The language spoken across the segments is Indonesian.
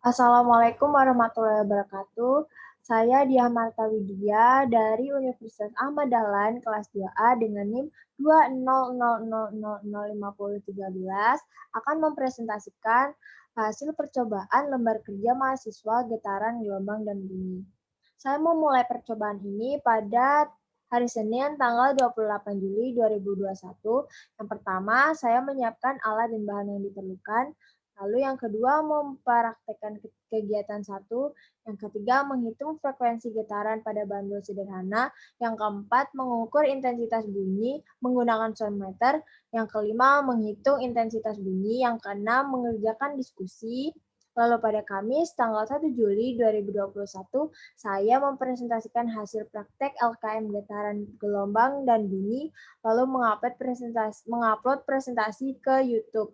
Assalamualaikum warahmatullahi wabarakatuh. Saya Diah Marta Widya dari Universitas Ahmad Dahlan kelas 2A dengan NIM 200005013 akan mempresentasikan hasil percobaan lembar kerja mahasiswa getaran gelombang dan bunyi. Saya memulai percobaan ini pada hari Senin tanggal 28 Juli 2021. Yang pertama, saya menyiapkan alat dan bahan yang diperlukan. Lalu yang kedua, mempraktekkan kegiatan satu. Yang ketiga, menghitung frekuensi getaran pada bandul sederhana. Yang keempat, mengukur intensitas bunyi menggunakan sound meter. Yang kelima, menghitung intensitas bunyi. Yang keenam, mengerjakan diskusi. Lalu pada Kamis, tanggal 1 Juli 2021, saya mempresentasikan hasil praktek LKM getaran gelombang dan bunyi, lalu mengupload presentasi ke YouTube.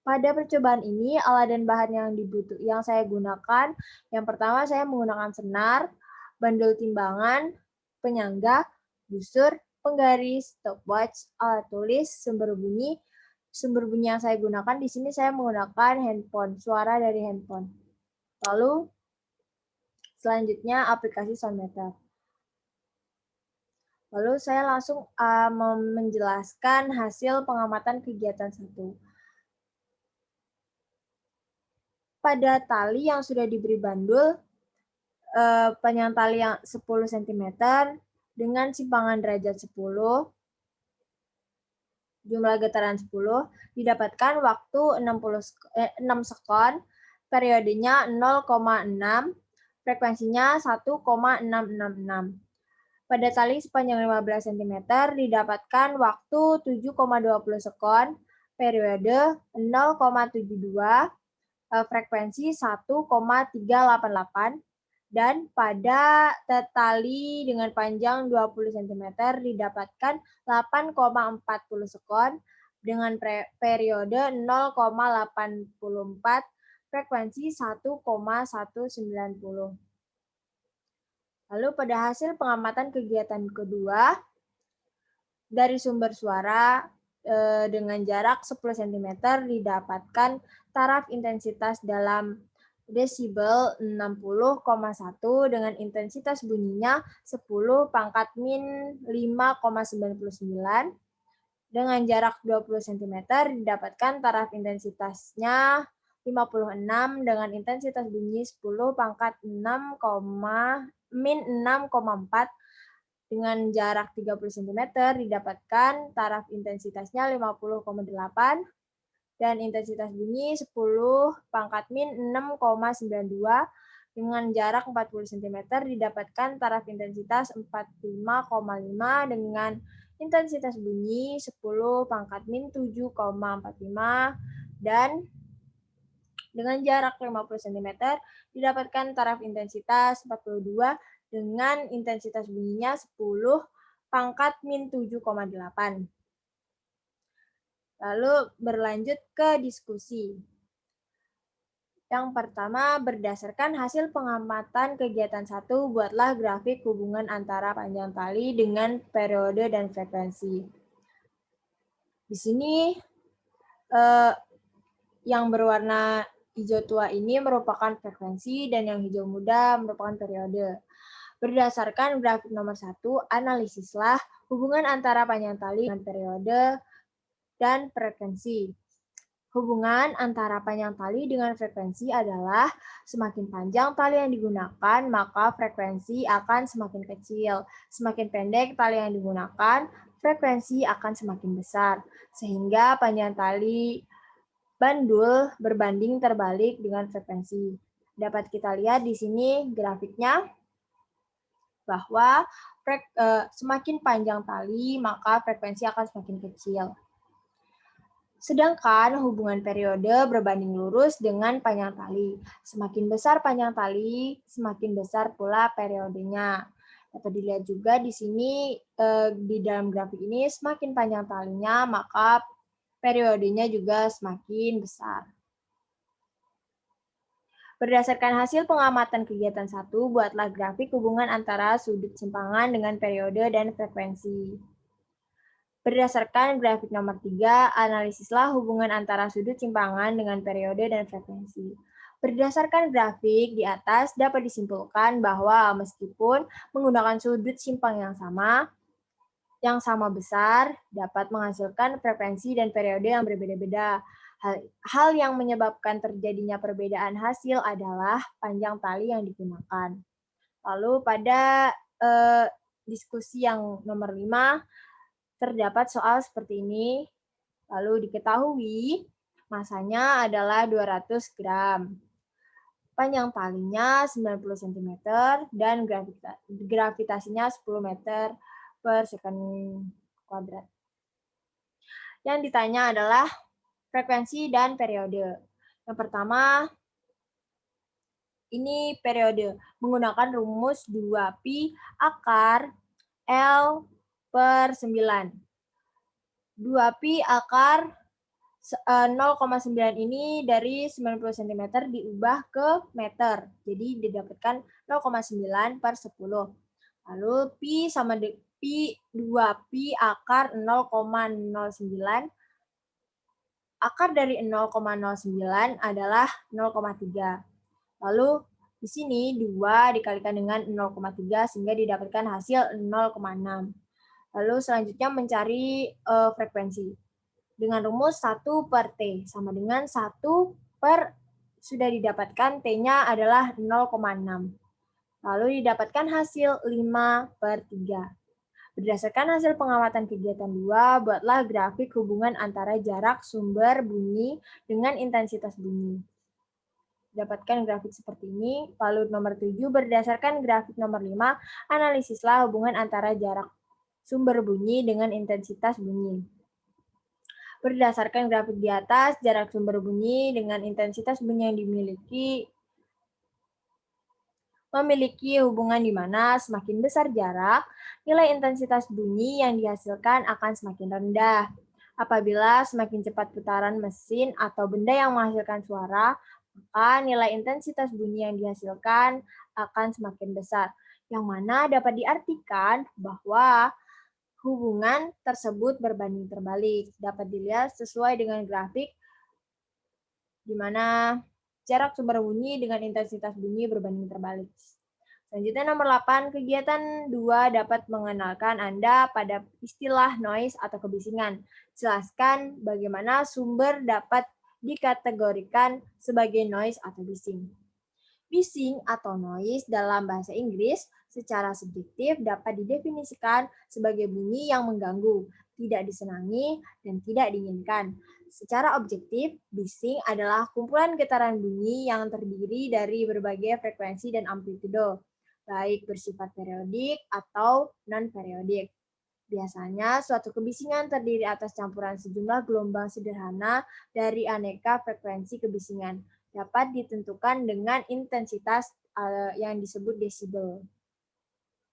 Pada percobaan ini, alat dan bahan yang saya gunakan, yang pertama saya menggunakan senar, bandul timbangan, penyangga, busur, penggaris, stopwatch, alat tulis, sumber bunyi. Sumber bunyi yang saya gunakan di sini saya menggunakan handphone, suara dari handphone. Lalu selanjutnya aplikasi Soundmeter. Lalu saya langsung menjelaskan hasil pengamatan kegiatan 1. Pada tali yang sudah diberi bandul, panjang tali yang 10 cm dengan simpangan derajat 10, jumlah getaran 10, didapatkan waktu 6 sekon, periodenya 0,6, frekuensinya 1,666. Pada tali sepanjang 15 cm didapatkan waktu 7,20 sekon, periode 0,72, frekuensi 1,388, dan pada tali dengan panjang 20 cm didapatkan 8,40 sekon dengan periode 0,84, frekuensi 1,190. Lalu pada hasil pengamatan kegiatan kedua, dari sumber suara dengan jarak 10 cm didapatkan taraf intensitas dalam desibel 60,1 dengan intensitas bunyinya 10 pangkat min 5,99. Dengan jarak 20 cm didapatkan taraf intensitasnya 56 dengan intensitas bunyi 10 pangkat 6, min 6,4. Dengan jarak 30 cm didapatkan taraf intensitasnya 50,8 dan intensitas bunyi 10 pangkat min 6,92. Dengan jarak 40 cm didapatkan taraf intensitas 45,5 dengan intensitas bunyi 10 pangkat min 7,45 dan dengan jarak 50 cm didapatkan taraf intensitas 42 dengan intensitas bunyinya 10 pangkat min 7,8. Lalu berlanjut ke diskusi. Yang pertama, berdasarkan hasil pengamatan kegiatan 1, buatlah grafik hubungan antara panjang tali dengan periode dan frekuensi. Di sini yang berwarna hijau tua ini merupakan frekuensi dan yang hijau muda merupakan periode. Berdasarkan grafik nomor 1, analisislah hubungan antara panjang tali dengan periode dan frekuensi. Hubungan antara panjang tali dengan frekuensi adalah semakin panjang tali yang digunakan, maka frekuensi akan semakin kecil. Semakin pendek tali yang digunakan, frekuensi akan semakin besar. Sehingga panjang tali bandul berbanding terbalik dengan frekuensi. Dapat kita lihat di sini grafiknya bahwa semakin panjang tali, maka frekuensi akan semakin kecil. Sedangkan hubungan periode berbanding lurus dengan panjang tali. Semakin besar panjang tali, semakin besar pula periodenya. Dapat dilihat juga di sini, di dalam grafik ini, semakin panjang talinya, maka periodenya juga semakin besar. Berdasarkan hasil pengamatan kegiatan 1, buatlah grafik hubungan antara sudut simpangan dengan periode dan frekuensi. Berdasarkan grafik nomor 3, analisislah hubungan antara sudut simpangan dengan periode dan frekuensi. Berdasarkan grafik di atas dapat disimpulkan bahwa meskipun menggunakan sudut simpang yang sama besar dapat menghasilkan frekuensi dan periode yang berbeda-beda. Hal yang menyebabkan terjadinya perbedaan hasil adalah panjang tali yang digunakan. Lalu pada diskusi yang nomor 5 terdapat soal seperti ini. Lalu diketahui masanya adalah 200 gram. Panjang talinya 90 cm dan gravitasinya 10 meter per sekon kuadrat. Yang ditanya adalah frekuensi dan periode. Yang pertama, ini periode menggunakan rumus 2pi akar L per 9. 2pi akar 0,9 ini dari 90 cm diubah ke meter. Jadi didapatkan 0,9 per 10. Lalu pi sama pi 2pi akar 0,09. Akar dari 0,09 adalah 0,3. Lalu di sini 2 dikalikan dengan 0,3 sehingga didapatkan hasil 0,6. Lalu selanjutnya mencari frekuensi. Dengan rumus 1 per T sama dengan 1 per sudah didapatkan T-nya adalah 0,6. Lalu didapatkan hasil 5 per 3. Berdasarkan hasil pengamatan kegiatan 2, buatlah grafik hubungan antara jarak sumber bunyi dengan intensitas bunyi. Dapatkan grafik seperti ini. Lalu nomor 7, berdasarkan grafik nomor 5, analisislah hubungan antara jarak sumber bunyi dengan intensitas bunyi. Berdasarkan grafik di atas, jarak sumber bunyi dengan intensitas bunyi yang memiliki hubungan di mana semakin besar jarak, nilai intensitas bunyi yang dihasilkan akan semakin rendah. Apabila semakin cepat putaran mesin atau benda yang menghasilkan suara, maka nilai intensitas bunyi yang dihasilkan akan semakin besar. Yang mana dapat diartikan bahwa hubungan tersebut berbanding terbalik. Dapat dilihat sesuai dengan grafik di mana jarak sumber bunyi dengan intensitas bunyi berbanding terbalik. Selanjutnya nomor 8, kegiatan 2 dapat mengenalkan Anda pada istilah noise atau kebisingan. Jelaskan bagaimana sumber dapat dikategorikan sebagai noise atau bising. Bising atau noise dalam bahasa Inggris secara subjektif dapat didefinisikan sebagai bunyi yang mengganggu, tidak disenangi, dan tidak diinginkan. Secara objektif, bising adalah kumpulan getaran bunyi yang terdiri dari berbagai frekuensi dan amplitudo, baik bersifat periodik atau non-periodik. Biasanya, suatu kebisingan terdiri atas campuran sejumlah gelombang sederhana dari aneka frekuensi kebisingan. Dapat ditentukan dengan intensitas yang disebut desibel.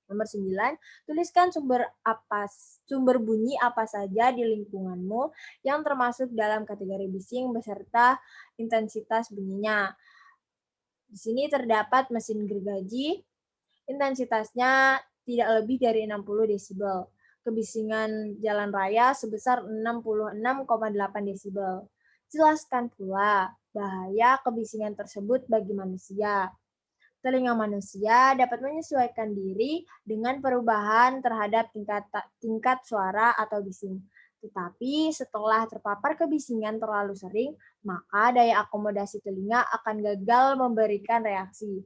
Nomor 9, tuliskan sumber bunyi apa saja di lingkunganmu yang termasuk dalam kategori bising beserta intensitas bunyinya. Di sini terdapat mesin gergaji, intensitasnya tidak lebih dari 60 desibel. Kebisingan jalan raya sebesar 66,8 desibel. Jelaskan pula bahaya kebisingan tersebut bagi manusia. Telinga manusia dapat menyesuaikan diri dengan perubahan terhadap tingkat suara atau bising. Tetapi setelah terpapar kebisingan terlalu sering, maka daya akomodasi telinga akan gagal memberikan reaksi.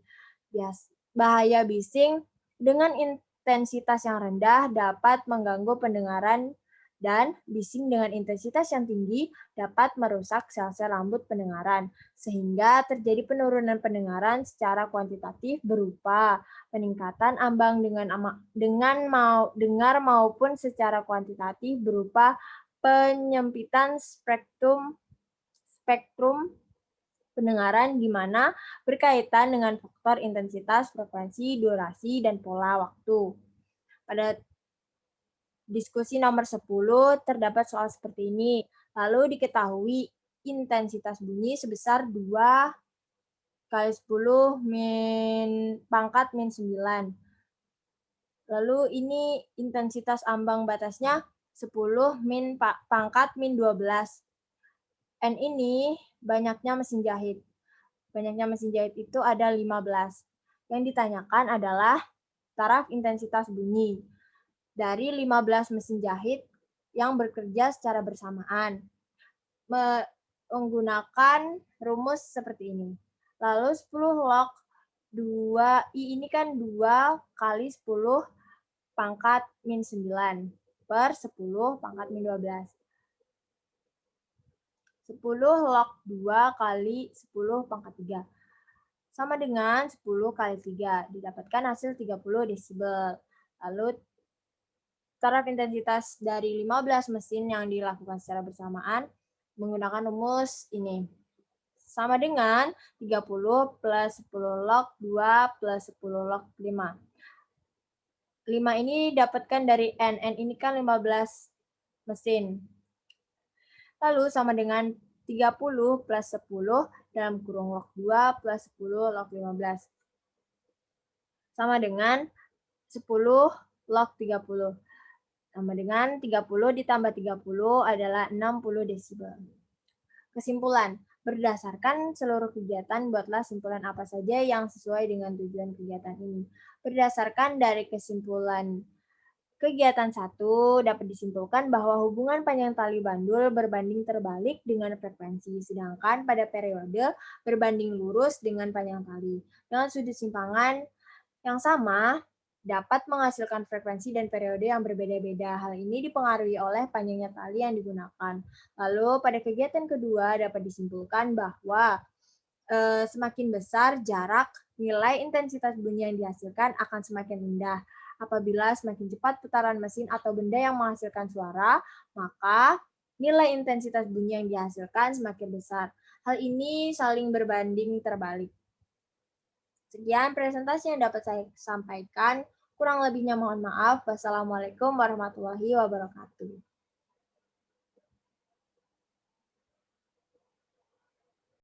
Bahaya bising dengan intensitas yang rendah dapat mengganggu pendengaran dan bising dengan intensitas yang tinggi dapat merusak sel-sel rambut pendengaran, sehingga terjadi penurunan pendengaran secara kuantitatif berupa peningkatan ambang dengar maupun secara kuantitatif berupa penyempitan spektrum pendengaran di mana berkaitan dengan faktor intensitas, frekuensi, durasi, dan pola waktu. Pada diskusi nomor 10 terdapat soal seperti ini. Lalu diketahui intensitas bunyi sebesar 2 kali 10 pangkat min 9. Lalu ini intensitas ambang batasnya 10 min pangkat min 12. N ini banyaknya mesin jahit. Banyaknya mesin jahit itu ada 15. Yang ditanyakan adalah taraf intensitas bunyi dari 15 mesin jahit yang bekerja secara bersamaan menggunakan rumus seperti ini. Lalu 10 log 2, I ini kan 2 kali 10 pangkat min 9 per 10 pangkat min 12. 10 log 2 kali 10 pangkat 3. Sama dengan 10 kali 3. Didapatkan hasil 30 desibel. Lalu taraf intensitas dari 15 mesin yang dilakukan secara bersamaan menggunakan rumus ini. Sama dengan 30 plus 10 log 2 plus 10 log 5. 5 ini dapatkan dari N. N ini kan 15 mesin. Lalu sama dengan 30 plus 10 dalam kurung log 2 plus 10 log 15. Sama dengan 10 log 30. Sama dengan 30 ditambah 30 adalah 60 desibel. Kesimpulan, berdasarkan seluruh kegiatan, buatlah simpulan apa saja yang sesuai dengan tujuan kegiatan ini. Berdasarkan dari kesimpulan kegiatan 1, dapat disimpulkan bahwa hubungan panjang tali bandul berbanding terbalik dengan frekuensi, sedangkan pada periode berbanding lurus dengan panjang tali. Dengan sudut simpangan yang sama, dapat menghasilkan frekuensi dan periode yang berbeda-beda. Hal ini dipengaruhi oleh panjangnya tali yang digunakan. Lalu pada kegiatan kedua dapat disimpulkan bahwa semakin besar jarak, nilai intensitas bunyi yang dihasilkan akan semakin rendah. Apabila semakin cepat putaran mesin atau benda yang menghasilkan suara, maka nilai intensitas bunyi yang dihasilkan semakin besar. Hal ini saling berbanding terbalik. Sekian presentasi yang dapat saya sampaikan. Kurang lebihnya mohon maaf. Wassalamualaikum warahmatullahi wabarakatuh.